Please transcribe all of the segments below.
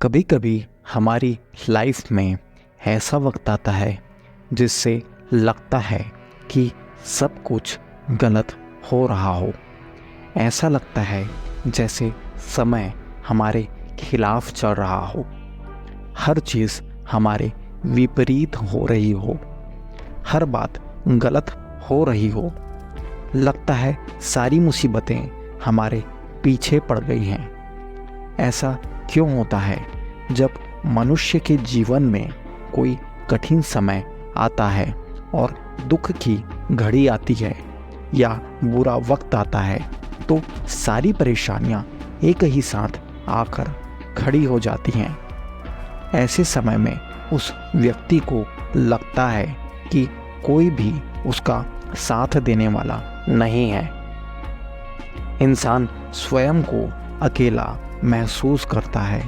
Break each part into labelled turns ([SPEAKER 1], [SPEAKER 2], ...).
[SPEAKER 1] कभी कभी हमारी लाइफ में ऐसा वक्त आता है जिससे लगता है कि सब कुछ गलत हो रहा हो। ऐसा लगता है जैसे समय हमारे खिलाफ चल रहा हो, हर चीज़ हमारे विपरीत हो रही हो, हर बात गलत हो रही हो। लगता है सारी मुसीबतें हमारे पीछे पड़ गई हैं। ऐसा क्यों होता है? जब मनुष्य के जीवन में कोई कठिन समय आता है और दुख की घड़ी आती है या बुरा वक्त आता है तो सारी परेशानियां एक ही साथ आकर खड़ी हो जाती हैं। ऐसे समय में उस व्यक्ति को लगता है कि कोई भी उसका साथ देने वाला नहीं है। इंसान स्वयं को अकेला महसूस करता है,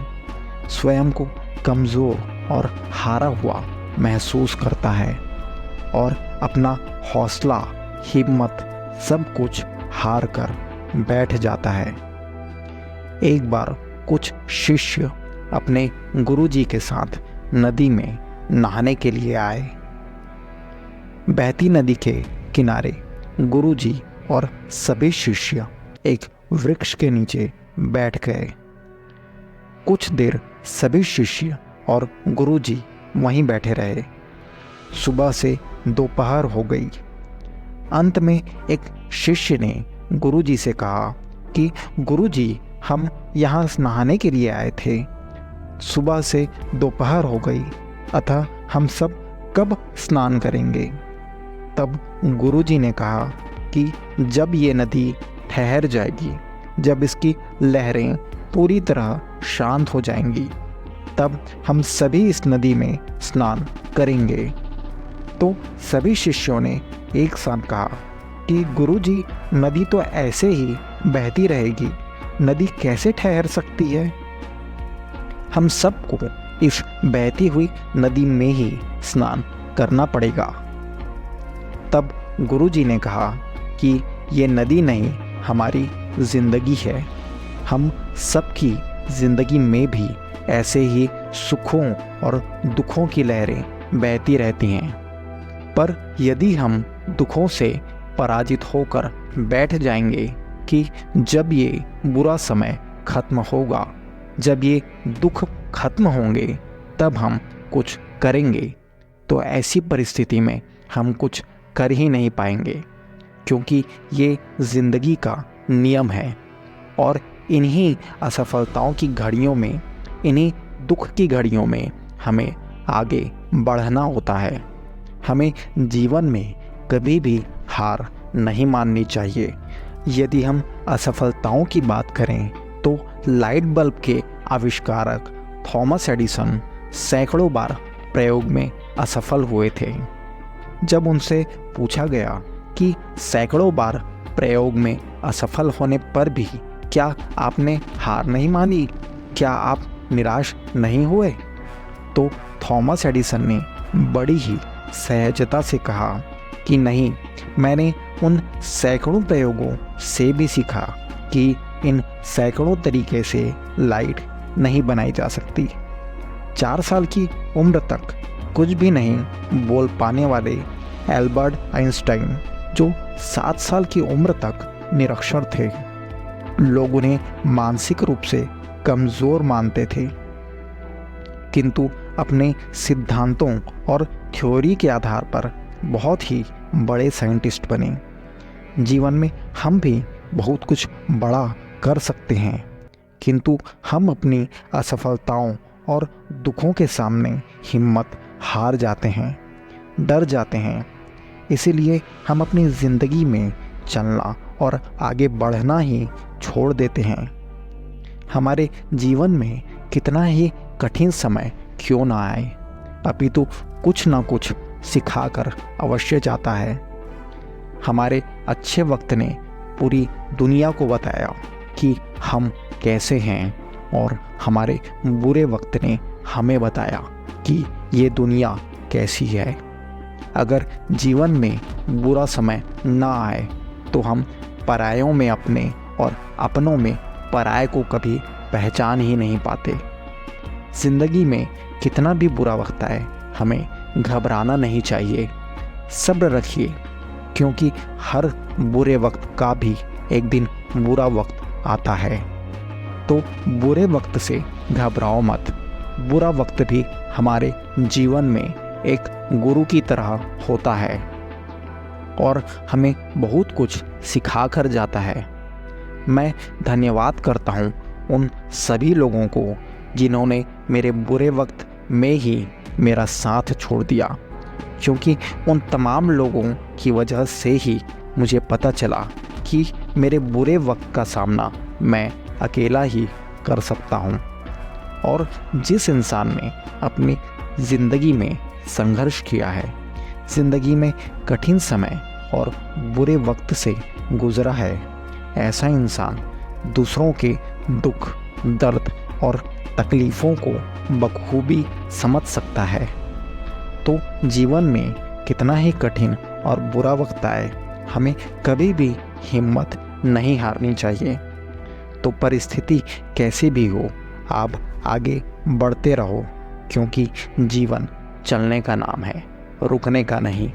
[SPEAKER 1] स्वयं को कमज़ोर और हारा हुआ महसूस करता है और अपना हौसला, हिम्मत सब कुछ हार कर बैठ जाता है। एक बार कुछ शिष्य अपने गुरुजी के साथ नदी में नहाने के लिए आए। बहती नदी के किनारे गुरुजी और सभी शिष्य एक वृक्ष के नीचे बैठ गए। कुछ देर सभी शिष्य और गुरुजी वहीं बैठे रहे। सुबह से दोपहर हो गई। अंत में एक शिष्य ने गुरुजी से कहा कि गुरुजी, हम यहाँ नहाने के लिए आए थे। सुबह से दोपहर हो गई, अतः हम सब कब स्नान करेंगे? तब गुरुजी ने कहा कि जब ये नदी ठहर जाएगी, जब इसकी लहरें पूरी तरह शांत हो जाएंगी, तब हम सभी इस नदी में स्नान करेंगे। तो सभी शिष्यों ने एक साथ कहा कि गुरुजी, नदी तो ऐसे ही बहती रहेगी, नदी कैसे ठहर सकती है? हम सबको इस बहती हुई नदी में ही स्नान करना पड़ेगा। तब गुरुजी ने कहा कि ये नदी नहीं, हमारी ज़िंदगी है। हम सबकी ज़िंदगी में भी ऐसे ही सुखों और दुखों की लहरें बहती रहती हैं। पर यदि हम दुखों से पराजित होकर बैठ जाएंगे कि जब ये बुरा समय खत्म होगा, जब ये दुख खत्म होंगे, तब हम कुछ करेंगे, तो ऐसी परिस्थिति में हम कुछ कर ही नहीं पाएंगे, क्योंकि ये ज़िंदगी का नियम है। और इन्हीं असफलताओं की घड़ियों में, इन्हीं दुख की घड़ियों में हमें आगे बढ़ना होता है। हमें जीवन में कभी भी हार नहीं माननी चाहिए। यदि हम असफलताओं की बात करें तो लाइट बल्ब के आविष्कारक थॉमस एडिसन सैकड़ों बार प्रयोग में असफल हुए थे। जब उनसे पूछा गया कि सैकड़ों बार प्रयोग में असफल होने पर भी क्या आपने हार नहीं मानी, क्या आप निराश नहीं हुए, तो थॉमस एडिसन ने बड़ी ही सहजता से कहा कि नहीं, मैंने उन सैकड़ों प्रयोगों से भी सीखा कि इन सैकड़ों तरीके से लाइट नहीं बनाई जा सकती। 4 साल की उम्र तक कुछ भी नहीं बोल पाने वाले एल्बर्ट आइंस्टाइन, जो 7 साल की उम्र तक निरक्षर थे, लोग उन्हें मानसिक रूप से कमज़ोर मानते थे, किंतु अपने सिद्धांतों और थ्योरी के आधार पर बहुत ही बड़े साइंटिस्ट बने। जीवन में हम भी बहुत कुछ बड़ा कर सकते हैं, किंतु हम अपनी असफलताओं और दुखों के सामने हिम्मत हार जाते हैं, डर जाते हैं। इसीलिए हम अपनी ज़िंदगी में चलना और आगे बढ़ना ही छोड़ देते हैं। हमारे जीवन में कितना ही कठिन समय क्यों ना आए, अपितु कुछ ना कुछ सिखाकर अवश्य जाता है। हमारे अच्छे वक्त ने पूरी दुनिया को बताया कि हम कैसे हैं, और हमारे बुरे वक्त ने हमें बताया कि ये दुनिया कैसी है। अगर जीवन में बुरा समय ना आए तो हम परायों में अपने और अपनों में पराये को कभी पहचान ही नहीं पाते। ज़िंदगी में कितना भी बुरा वक्त आए हमें घबराना नहीं चाहिए। सब्र रखिए, क्योंकि हर बुरे वक्त का भी एक दिन बुरा वक्त आता है। तो बुरे वक्त से घबराओ मत। बुरा वक्त भी हमारे जीवन में एक गुरु की तरह होता है और हमें बहुत कुछ सिखा कर जाता है। मैं धन्यवाद करता हूँ उन सभी लोगों को जिन्होंने मेरे बुरे वक्त में ही मेरा साथ छोड़ दिया, क्योंकि उन तमाम लोगों की वजह से ही मुझे पता चला कि मेरे बुरे वक्त का सामना मैं अकेला ही कर सकता हूँ। और जिस इंसान ने अपनी ज़िंदगी में संघर्ष किया है, ज़िंदगी में कठिन समय और बुरे वक्त से गुज़रा है, ऐसा इंसान दूसरों के दुख, दर्द और तकलीफ़ों को बखूबी समझ सकता है। तो जीवन में कितना ही कठिन और बुरा वक्त आए, हमें कभी भी हिम्मत नहीं हारनी चाहिए। तो परिस्थिति कैसी भी हो, आप आगे बढ़ते रहो, क्योंकि जीवन चलने का नाम है, रुकने का नहीं।